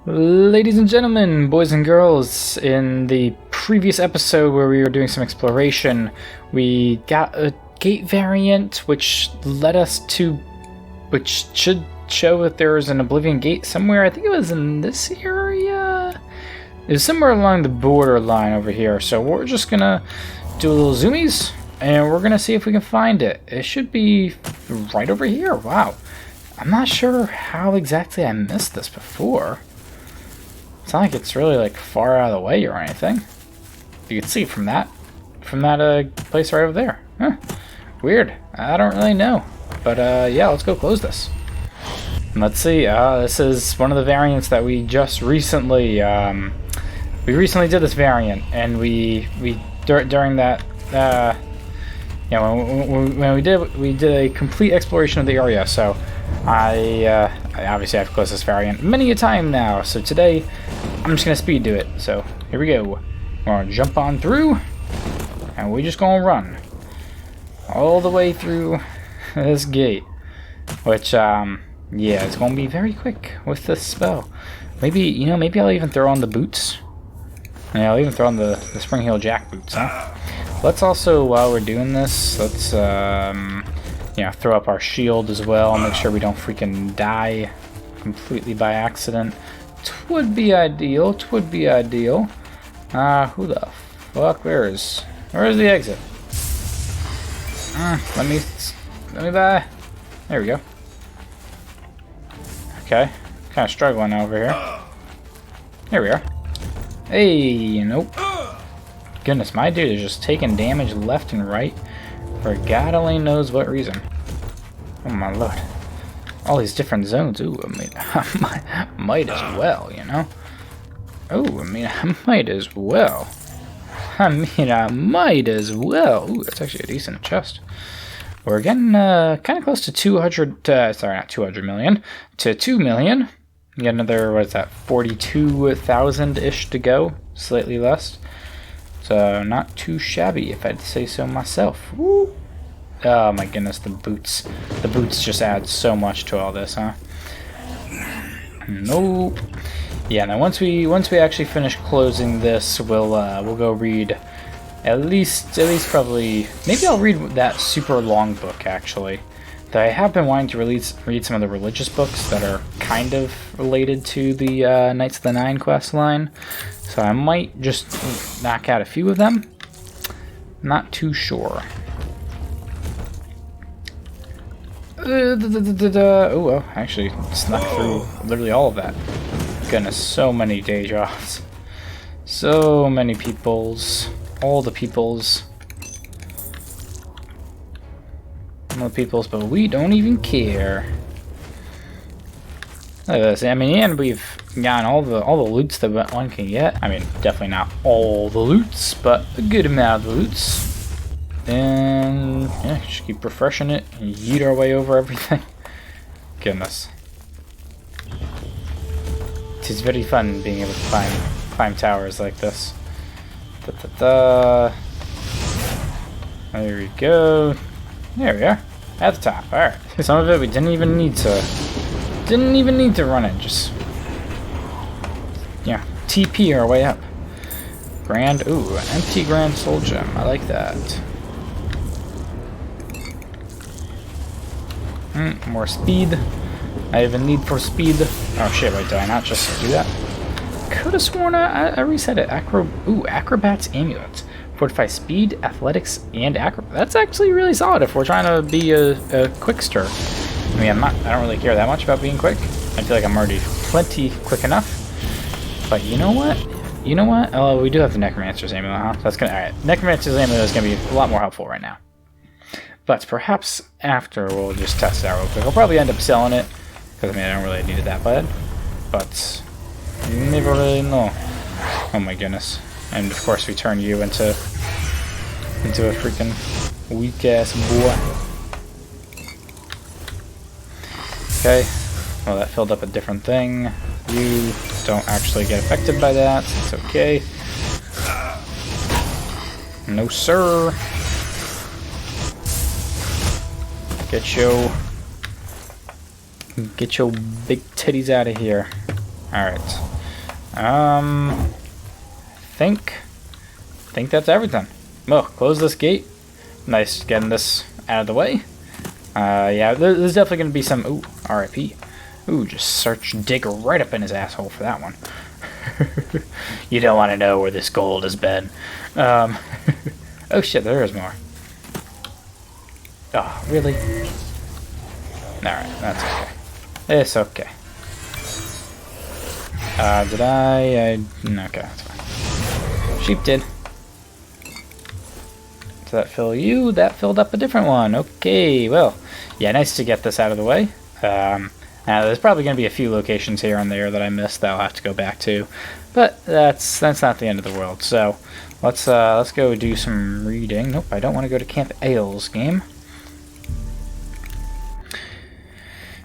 Ladies and gentlemen, boys and girls, in the previous episode where we were doing some exploration, we got a gate variant which led us to, which should show that there was an Oblivion Gate somewhere. I think it was in this area? It was somewhere along the borderline over here, so we're just gonna do a little zoomies, and we're gonna see if we can find it. It should be right over here. Wow. I'm not sure how exactly I missed this before. It's not like it's really like far out of the way or anything. You can see from that place right over there. Huh. Weird. I don't really know. But yeah, let's go close this. And let's see. This is one of the variants that we just recently we recently did this variant, and during that when we did a complete exploration of the area. So I obviously have to close this variant many a time now, so today I'm just gonna speed do it. So here we go. We're gonna jump on through, and we're just gonna run all the way through this gate, which yeah, it's gonna be very quick with this spell. Maybe, maybe I'll even throw on the boots. Yeah, I'll even throw on the Spring Heel Jack boots, huh? Let's also, while we're doing this, let's throw up our shield as well. Make sure we don't freaking die completely by accident. Twould be ideal. Twould be ideal. Who the fuck? Where is the exit? Let me buy. There we go. Okay, kind of struggling over here. Here we are. Hey, nope. Goodness, my dude is just taking damage left and right for God only knows what reason. Oh my lord. All these different zones. Ooh, I mean, I might as well, Oh, I mean, I might as well. Ooh, that's actually a decent chest. We're getting kind of close to 200, sorry, not 200 million, to 2 million. We got another, what is that, 42,000-ish to go, slightly less. So, not too shabby, if I'd say so myself. Woo! Oh my goodness, the boots. The boots just add so much to all this, huh? Nope. Yeah, now once we actually finish closing this, we'll go read at least probably, maybe I'll read that super long book actually. That I have been wanting to read some of the religious books that are kind of related to the Knights of the Nine quest line. So I might just knock out a few of them. Not too sure. Oh, well, I actually snuck through literally all of that. Goodness, so many day jobs. So many peoples. All the peoples. All the peoples, but we don't even care. Look at this. I mean, and we've gotten all the loots that one can get. I mean, definitely not all the loots, but a good amount of loots. And yeah, just keep refreshing it and yeet our way over everything. Goodness. It is very fun being able to climb towers like this. There we go. There we are. At the top. Alright. Some of it we didn't even need to run it. Just TP our way up. Grand, ooh, empty grand soul gem. I like that. More speed. I have a need for speed. Oh shit, wait, did I not just do that? Could have sworn I reset it. Acrobat's Amulet. Fortify speed, athletics, and acrobat. That's actually really solid if we're trying to be a quickster. I mean, I don't really care that much about being quick. I feel like I'm already plenty quick enough. But you know what? Oh, we do have the Necromancer's Amulet, huh? That's gonna, alright. Necromancer's Amulet is gonna be a lot more helpful right now. But perhaps after we'll just test it out real quick. I'll probably end up selling it, because I mean, I don't really need it that bad. But you never really know. Oh my goodness. And of course we turn you into a freaking weak ass boy. Okay. Well, that filled up a different thing. You don't actually get affected by that. It's okay. No sir. Get your big titties out of here. Alright. think that's everything. Well, close this gate. Nice getting this out of the way. Yeah, there's definitely going to be some... Ooh, RIP. Ooh, just dig right up in his asshole for that one. You don't want to know where this gold has been. Oh shit, there is more. Oh, really? Alright, that's okay. It's okay. Did I... Okay, that's fine. Sheep did. Does that fill you? That filled up a different one. Okay, well, yeah, nice to get this out of the way. Now, there's probably going to be a few locations here and there that I missed that I'll have to go back to, but that's not the end of the world. So let's go do some reading. Nope, I don't want to go to Camp Ale's game.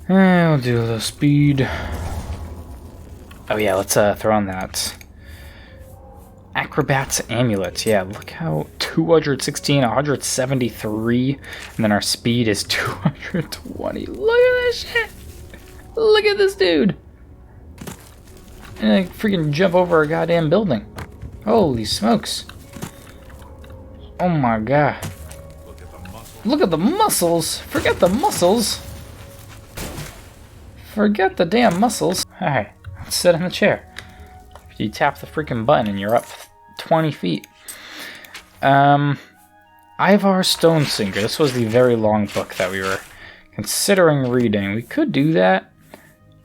We'll do a little speed. Oh yeah, let's throw on that. Acrobat's Amulet. Yeah, look how 216, 173, and then our speed is 220. Look at this shit! Look at this dude! And I freaking jump over a goddamn building. Holy smokes. Oh my god. Look at the muscles! Forget the muscles! Forget the damn muscles. Alright, let's sit in the chair. You tap the freaking button and you're up 20 feet. Aevar Stone-Singer. This was the very long book that we were considering reading. We could do that.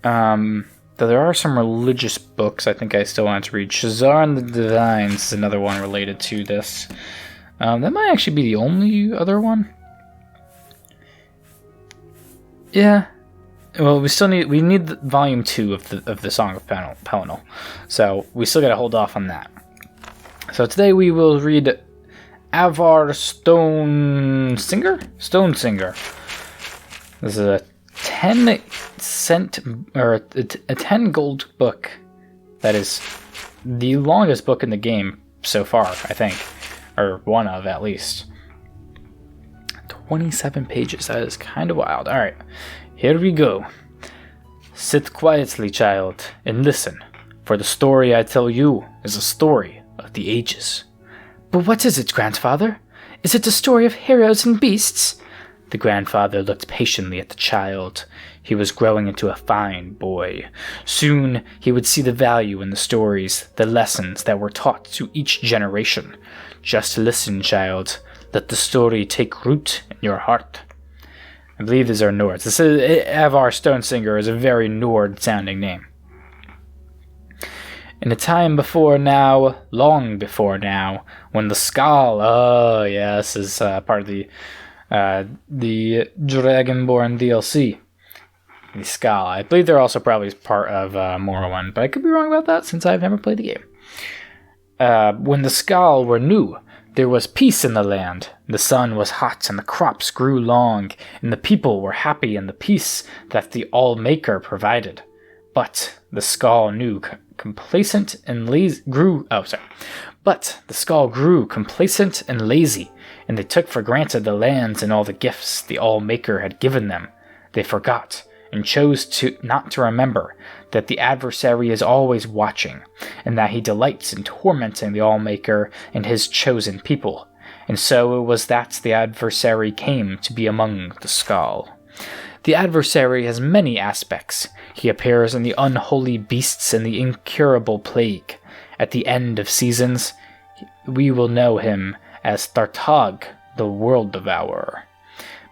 Though there are some religious books I think I still want to read. Shazar and the Divines is another one related to this. That might actually be the only other one. Yeah. Well, we need the volume 2 of the Song of Pelennor, so we still gotta hold off on that. So today we will read Aevar Stone-Singer. This is a 10-cent or a 10 gold book. That is the longest book in the game so far, I think, or one of at least. 27 pages. That is kind of wild. All right. Here we go. Sit quietly, child, and listen, for the story I tell you is a story of the ages. But what is it, grandfather? Is it a story of heroes and beasts? The grandfather looked patiently at the child. He was growing into a fine boy. Soon he would see the value in the stories, the lessons that were taught to each generation. Just listen, child. Let the story take root in your heart. I believe these are Nords. This is Aevar Stone-Singer is a very Nord-sounding name. In a time before now, long before now, when the Skaal, oh yeah, this is part of the Dragonborn DLC. The Skaal. I believe they're also probably part of Morrowind, but I could be wrong about that since I've never played the game. When the Skaal were new, there was peace in the land. The sun was hot and the crops grew long, and the people were happy in the peace that the All-Maker provided. But the Skaal grew complacent and lazy, and they took for granted the lands and all the gifts the All-Maker had given them. They forgot and chose not to remember that the adversary is always watching, and that he delights in tormenting the All-Maker and his chosen people. And so it was that the adversary came to be among the Skaal. The adversary has many aspects. He appears in the unholy beasts and the incurable plague. At the end of seasons, we will know him as Thartag, the World Devourer.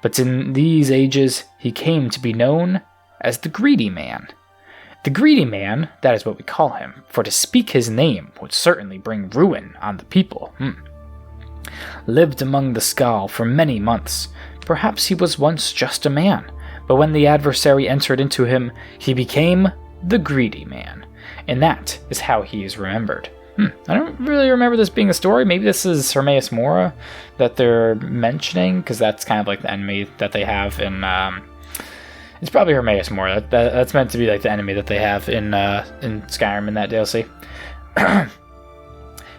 But in these ages, he came to be known as the Greedy Man. The Greedy Man, that is what we call him, for to speak his name would certainly bring ruin on the people. Lived among the Skaal for many months. Perhaps he was once just a man, but when the adversary entered into him, he became the Greedy Man, and that is how he is remembered. I don't really remember this being a story. Maybe this is Hermaeus Mora that they're mentioning, because that's kind of like the enemy that they have in... it's probably Hermaeus Mora. That's meant to be like the enemy that they have in Skyrim in that DLC.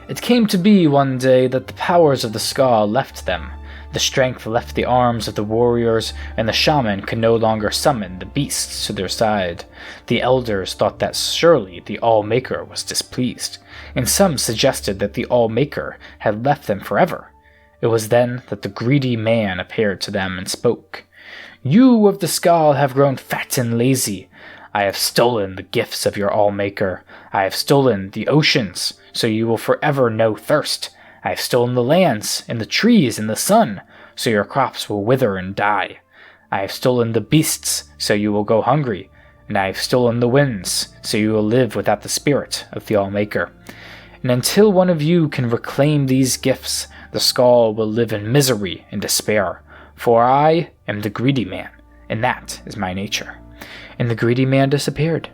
It came to be one day that the powers of the Skaal left them. The strength left the arms of the warriors, and the shaman could no longer summon the beasts to their side. The elders thought that surely the All-Maker was displeased, and some suggested that the All-Maker had left them forever. It was then that the greedy man appeared to them and spoke. "You of the Skaal have grown fat and lazy. I have stolen the gifts of your All-Maker. I have stolen the oceans, so you will forever know thirst. I have stolen the lands, and the trees, and the sun, so your crops will wither and die. I have stolen the beasts, so you will go hungry, and I have stolen the winds, so you will live without the spirit of the All-Maker. And until one of you can reclaim these gifts, the Skaal will live in misery and despair, for I am the greedy man, and that is my nature." And the greedy man disappeared.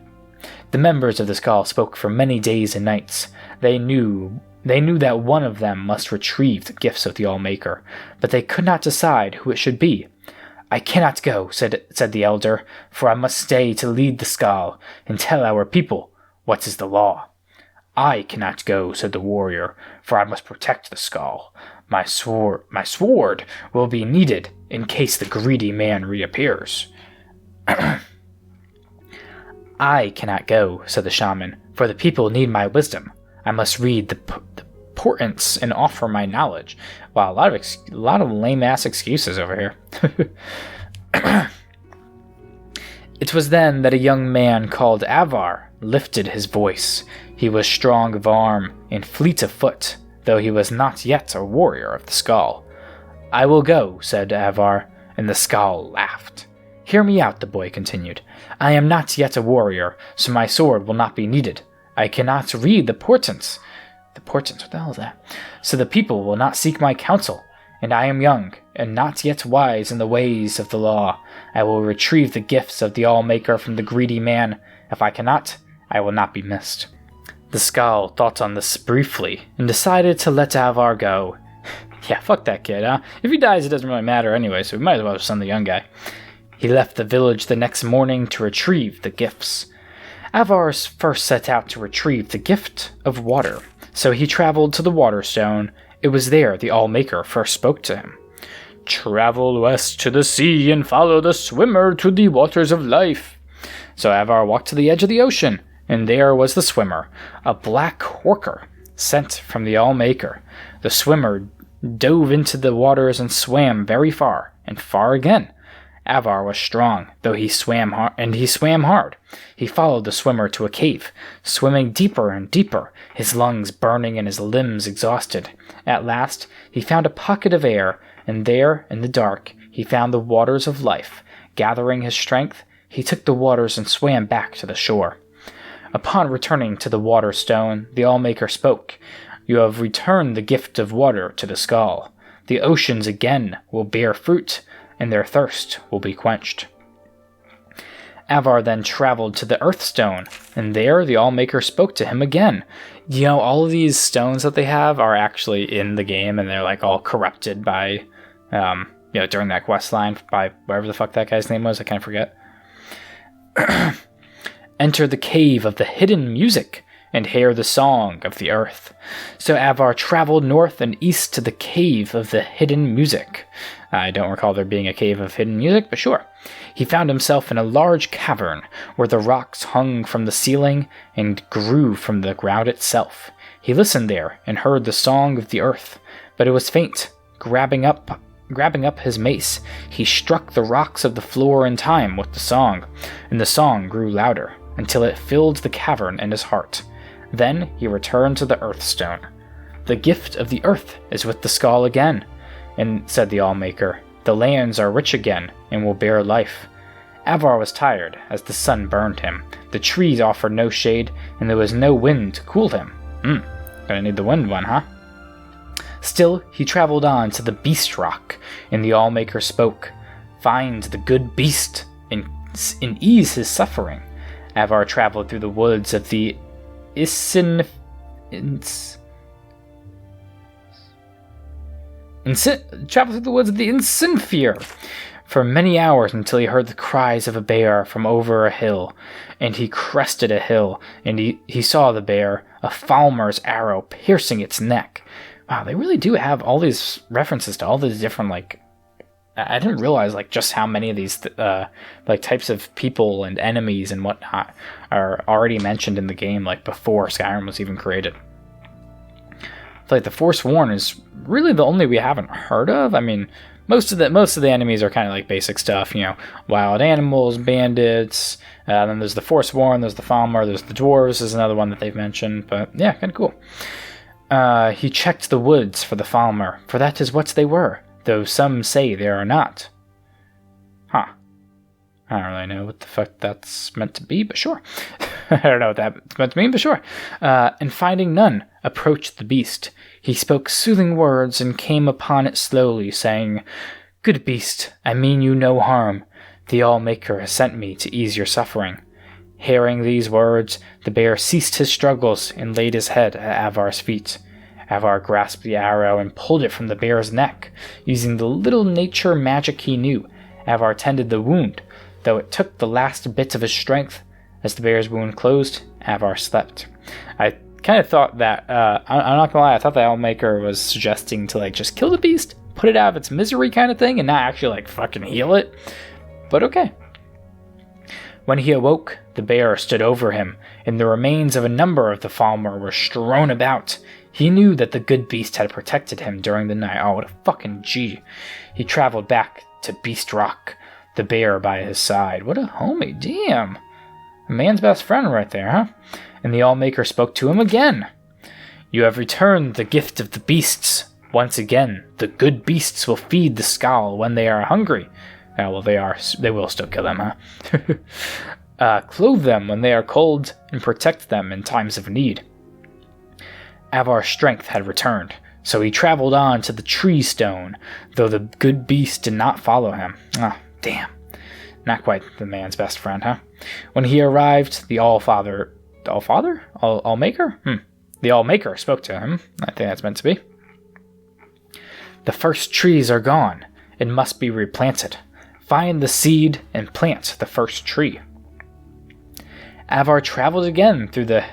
The members of the Skaal spoke for many days and nights. They knew that one of them must retrieve the gifts of the All-Maker, but they could not decide who it should be. "I cannot go," said the elder, "for I must stay to lead the Skaal and tell our people what is the law." "I cannot go," said the warrior, "for I must protect the Skaal. My sword will be needed in case the greedy man reappears." "I cannot go," said the shaman, "for the people need my wisdom. I must read the portents and offer my knowledge." Wow, a lot of lame-ass excuses over here. It was then that a young man called Aevar lifted his voice. He was strong of arm and fleet of foot, though he was not yet a warrior of the Skaal. "I will go," said Aevar, and the Skaal laughed. "Hear me out," the boy continued. "I am not yet a warrior, so my sword will not be needed. I cannot read the portents." The portents? What the hell is that? "So the people will not seek my counsel. And I am young, and not yet wise in the ways of the law. I will retrieve the gifts of the All-Maker from the greedy man. If I cannot, I will not be missed." The Skaal thought on this briefly, and decided to let Aevar go. Yeah, fuck that kid, huh? If he dies, it doesn't really matter anyway, so we might as well just send the young guy. He left the village the next morning to retrieve the gifts. Aevar first set out to retrieve the gift of water, so he traveled to the Waterstone. It was there the All-Maker first spoke to him. "Travel west to the sea and follow the swimmer to the waters of life." So Aevar walked to the edge of the ocean, and there was the swimmer, a black horker sent from the All-Maker. The swimmer dove into the waters and swam very far, and far again. Aevar was strong, though he swam hard. He followed the swimmer to a cave, swimming deeper and deeper, his lungs burning and his limbs exhausted. At last, he found a pocket of air, and there, in the dark, he found the waters of life. Gathering his strength, he took the waters and swam back to the shore. Upon returning to the Waterstone, the All-Maker spoke. "You have returned the gift of water to the Skaal. The oceans again will bear fruit, and their thirst will be quenched." Aevar then traveled to the Earthstone, and there the All-Maker spoke to him again. You know, all of these stones that they have are actually in the game, and they're like all corrupted by, during that quest line by whatever the fuck that guy's name was, I can't forget. "Enter the cave of the hidden music, and hear the song of the earth." So Aevar traveled north and east to the cave of the hidden music. I don't recall there being a cave of hidden music, but sure. He found himself in a large cavern where the rocks hung from the ceiling and grew from the ground itself. He listened there and heard the song of the earth, but it was faint. Grabbing up his mace, he struck the rocks of the floor in time with the song, and the song grew louder until it filled the cavern and his heart. Then he returned to the Earthstone. "The gift of the earth is with the Skaal again," and said the All-Maker. "The lands are rich again and will bear life." Aevar was tired as the sun burned him. The trees offered no shade, and there was no wind to cool him. Gonna need the wind one, huh? Still, he traveled on to the Beast Rock, and the All-Maker spoke. "Find the good beast and ease his suffering." Aevar traveled through the woods of the Insinfir for many hours until he heard the cries of a bear from over a hill, and he crested a hill, and he saw the bear, a Falmer's arrow piercing its neck. Wow, they really do have all these references to all these different, like, I didn't realize, like, just how many of these, like, types of people and enemies and whatnot are already mentioned in the game, like, before Skyrim was even created. I feel like the Forsworn is really the only we haven't heard of. I mean, most of the enemies are kind of like basic stuff, wild animals, bandits. Then there's the Forsworn, there's the Falmer, there's the dwarves is another one that they've mentioned. But yeah, kind of cool. He checked the woods for the Falmer, for that is what they were, though some say they are not. Huh. I don't really know what the fuck that's meant to be, but sure. I don't know what that's meant to mean, but sure. And finding none, approached the beast. He spoke soothing words and came upon it slowly, saying, "Good beast, I mean you no harm. The All-Maker has sent me to ease your suffering." Hearing these words, the bear ceased his struggles and laid his head at Aevar's feet. Aevar grasped the arrow and pulled it from the bear's neck. Using the little nature magic he knew, Aevar tended the wound, though it took the last bit of his strength. As the bear's wound closed, Aevar slept. I kind of thought that, I'm not gonna lie, I thought the All-Maker was suggesting to, like, just kill the beast, put it out of its misery kind of thing, and not actually, like, fucking heal it. But okay. When he awoke, the bear stood over him, and the remains of a number of the Falmer were strewn about. He knew that the good beast had protected him during the night. Oh, what a fucking G. He traveled back to Beast Rock, the bear by his side. What a homie, damn. A man's best friend right there, huh? And the All-Maker spoke to him again. "You have returned the gift of the beasts. Once again, the good beasts will feed the Skaal when they are hungry." Well, they will still kill them, huh? Clothe them when they are cold, and protect them in times of need. Aevar's strength had returned, so he traveled on to the tree stone, though the good beast did not follow him. Ah, damn. Not quite the man's best friend, huh? When he arrived, the All-Maker? The All-Maker spoke to him. I think that's meant to be. "The first trees are gone. It must be replanted. Find the seed and plant the first tree." Aevar traveled again through the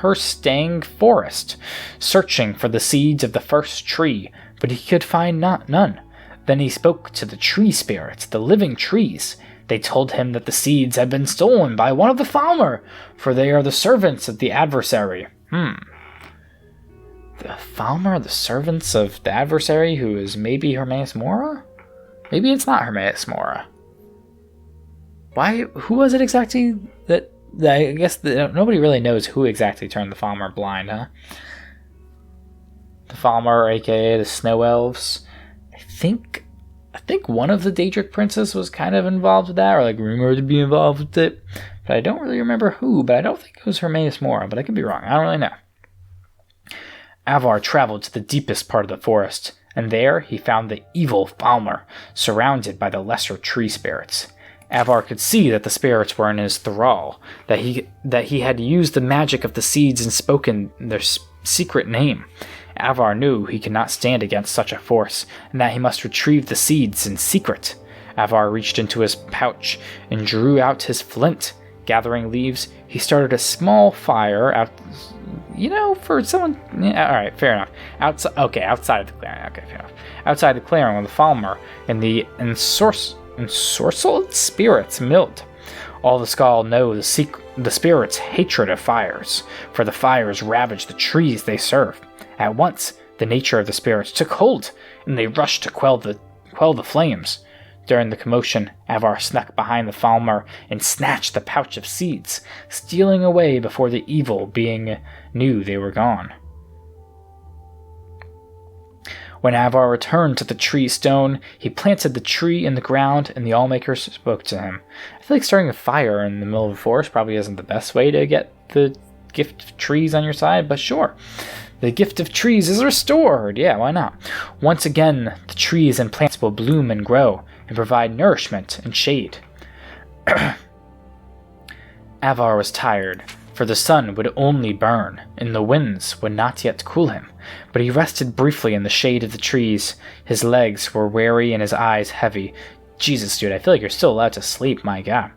Herstang forest, searching for the seeds of the first tree, but he could find none. Then he spoke to the tree spirits, the living trees. They told him that the seeds had been stolen by one of the Falmer, for they are the servants of the adversary. The Falmer, the servants of the adversary, who is maybe Hermaeus Mora? Maybe it's not Hermaeus Mora. Why? Who was it exactly that I guess nobody really knows who exactly turned the Falmer blind, huh? The Falmer, aka the Snow Elves. I think one of the Daedric princes was kind of involved with that, or like rumored to be involved with it. But I don't really remember who, but I don't think it was Hermaeus Mora, but I could be wrong. I don't really know. Aevar traveled to the deepest part of the forest, and there he found the evil Falmer, surrounded by the lesser tree spirits. Aevar could see that the spirits were in his thrall, that he had used the magic of the seeds and spoken their secret name. Aevar knew he could not stand against such a force, and that he must retrieve the seeds in secret. Aevar reached into his pouch and drew out his flint. Gathering leaves, he started a small fire out. For someone. Yeah, all right, fair enough. Outside of the clearing. Okay, fair enough. Outside the clearing, with the Falmer and the ensorcelled spirits milled. All the Skaal know the spirits' hatred of fires, for the fires ravage the trees they serve. At once, the nature of the spirits took hold, and they rushed to quell the flames. During the commotion, Aevar snuck behind the Falmer and snatched the pouch of seeds, stealing away before the evil being knew they were gone. When Aevar returned to the tree stone, he planted the tree in the ground, and the All-Maker spoke to him. I feel like starting a fire in the middle of a forest probably isn't the best way to get the gift of trees on your side, but sure. The gift of trees is restored! Yeah, why not? Once again, the trees and plants will bloom and grow, and provide nourishment and shade. Aevar was tired, for the sun would only burn, and the winds would not yet cool him, but he rested briefly in the shade of the trees. His legs were weary and his eyes heavy. Jesus, dude, I feel like you're still allowed to sleep, my god.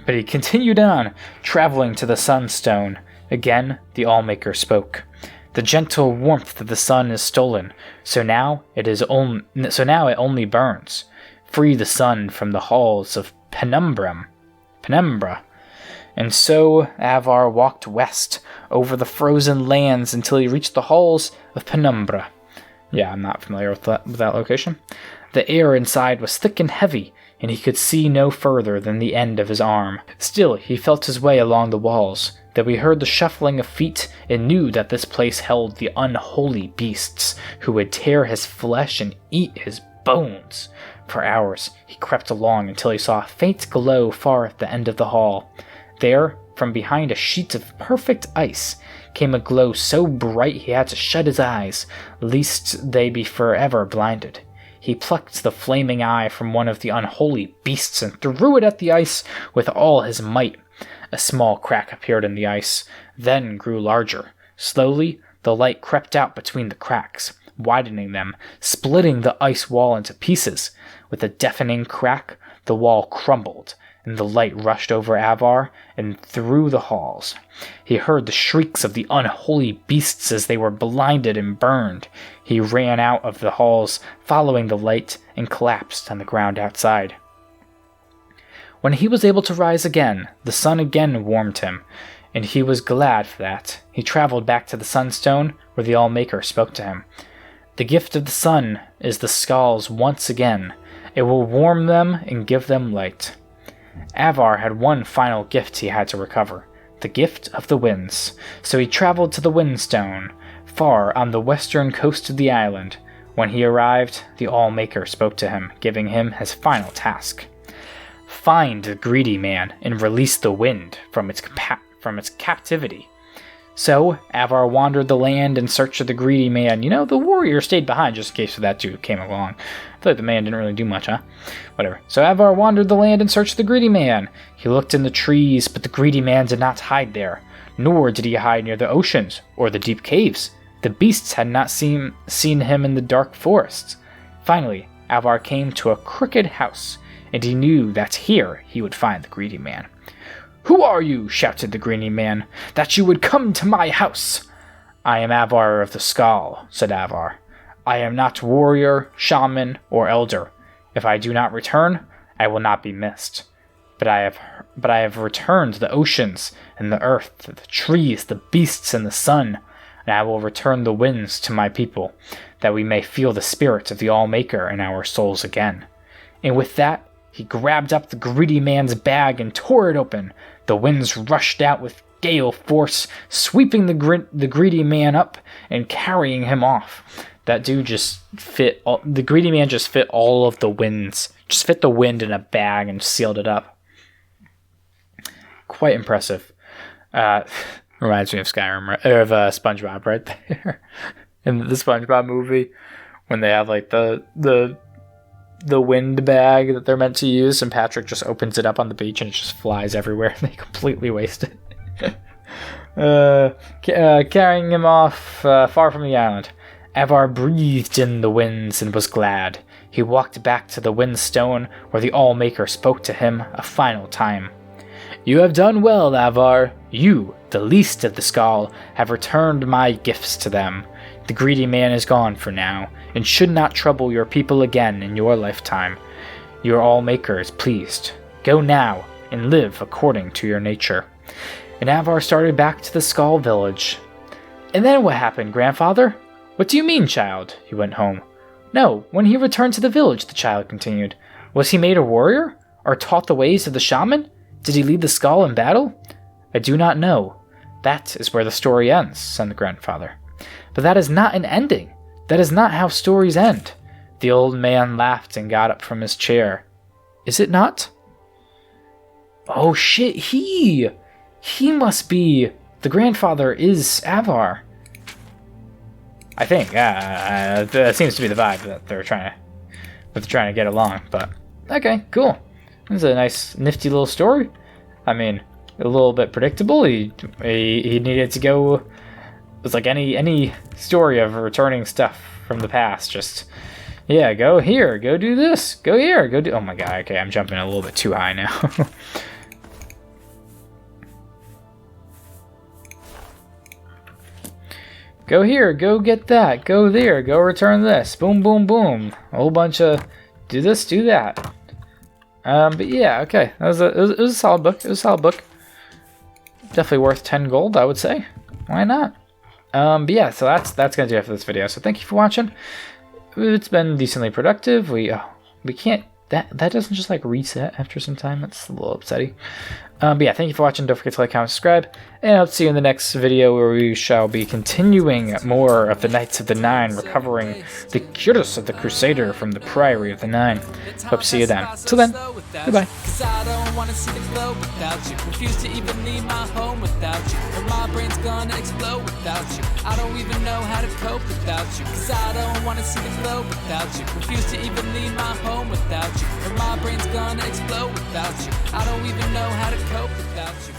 But he continued on, traveling to the Sunstone. Again, the All-Maker spoke. The gentle warmth of the sun is stolen, so now it only burns. Free the sun from the halls of Penumbra. And so Aevar walked west over the frozen lands until he reached the halls of Penumbra. Yeah, I'm not familiar with that location. The air inside was thick and heavy, and he could see no further than the end of his arm. Still, he felt his way along the walls, though he heard the shuffling of feet and knew that this place held the unholy beasts who would tear his flesh and eat his bones. For hours, he crept along until he saw a faint glow far at the end of the hall. There, from behind a sheet of perfect ice, came a glow so bright he had to shut his eyes, lest they be forever blinded. He plucked the flaming eye from one of the unholy beasts and threw it at the ice with all his might. A small crack appeared in the ice, then grew larger. Slowly, the light crept out between the cracks, widening them, splitting the ice wall into pieces. With a deafening crack, the wall crumbled, and the light rushed over Aevar and through the halls. He heard the shrieks of the unholy beasts as they were blinded and burned. He ran out of the halls, following the light, and collapsed on the ground outside. When he was able to rise again, the sun again warmed him, and he was glad for that. He traveled back to the Sunstone, where the All-Maker spoke to him. The gift of the sun is the Skaal's once again. It will warm them and give them light. Aevar had one final gift he had to recover, the gift of the winds, so he traveled to the Windstone, far on the western coast of the island. When he arrived, the All-Maker spoke to him, giving him his final task. Find the greedy man and release the wind from its captivity. So, Aevar wandered the land in search of the greedy man. The warrior stayed behind just in case that dude came along. I feel like the man didn't really do much, huh? Whatever. So Aevar wandered the land in search of the greedy man. He looked in the trees, but the greedy man did not hide there. Nor did he hide near the oceans or the deep caves. The beasts had not seen him in the dark forests. Finally, Aevar came to a crooked house, and he knew that here he would find the greedy man. "Who are you?" shouted the greedy man, "that you would come to my house?" "I am Aevar of the Skaal," said Aevar. "I am not warrior, shaman, or elder. If I do not return, I will not be missed. But I have returned the oceans and the earth, the trees, the beasts, and the sun, and I will return the winds to my people, that we may feel the spirit of the All-Maker in our souls again." And with that, he grabbed up the greedy man's bag and tore it open. The winds rushed out with gale force, sweeping the greedy man up and carrying him off. That dude the greedy man just fit all of the winds, just fit the wind in a bag and sealed it up. Quite impressive. Reminds me of SpongeBob right there. In the SpongeBob movie, when they have like the wind bag that they're meant to use, and Patrick just opens it up on the beach and it just flies everywhere. They completely waste it. Carrying him off far from the island, Aevar breathed in the winds and was glad. He walked back to the Windstone, where the All-Maker spoke to him a final time. "You have done well, Aevar. You, the least of the Skaal, have returned my gifts to them. The greedy man is gone for now, and should not trouble your people again in your lifetime. Your All-Maker is pleased. Go now, and live according to your nature." And Aevar started back to the Skaal village. "And then what happened, grandfather?" "What do you mean, child?" He went home. "No, when he returned to the village," the child continued. "Was he made a warrior? Or taught the ways of the shaman? Did he lead the Skaal in battle?" "I do not know. That is where the story ends," said the grandfather. "But that is not an ending. That is not how stories end." The old man laughed and got up from his chair. "Is it not?" "Oh shit, he must be... The grandfather is Aevar." I think, that seems to be the vibe that they're trying to get along, but okay, cool. This is a nice, nifty little story. I mean, a little bit predictable. He needed to go. It was like any story of returning stuff from the past. Just, yeah, go here, go do this, go here, go do. Oh my god, okay, I'm jumping a little bit too high now. Go here, go get that, go there, go return this. Boom, boom, boom. A whole bunch of do this, do that. But yeah, okay. It was a solid book. It was a solid book. Definitely worth 10 gold, I would say. Why not? But yeah, so that's gonna do it for this video. So thank you for watching. It's been decently productive. We can't that doesn't just like reset after some time. That's a little upsetting. But yeah, thank you for watching. Don't forget to like, comment, subscribe, and I'll see you in the next video where we shall be continuing more of the Knights of the Nine, recovering the curious of the Crusader from the Priory of the Nine. Hope to see you then. Till then, goodbye. Cause I don't wanna see the glow without you. Refuse to even leave my home without you. Or my brain's gonna explode without you. I don't even know how to cope without you. Cause I don't wanna see the glow without you. Refuse to even leave my home without you. Or my brain's gonna explode without you. I don't even know how to cope without you.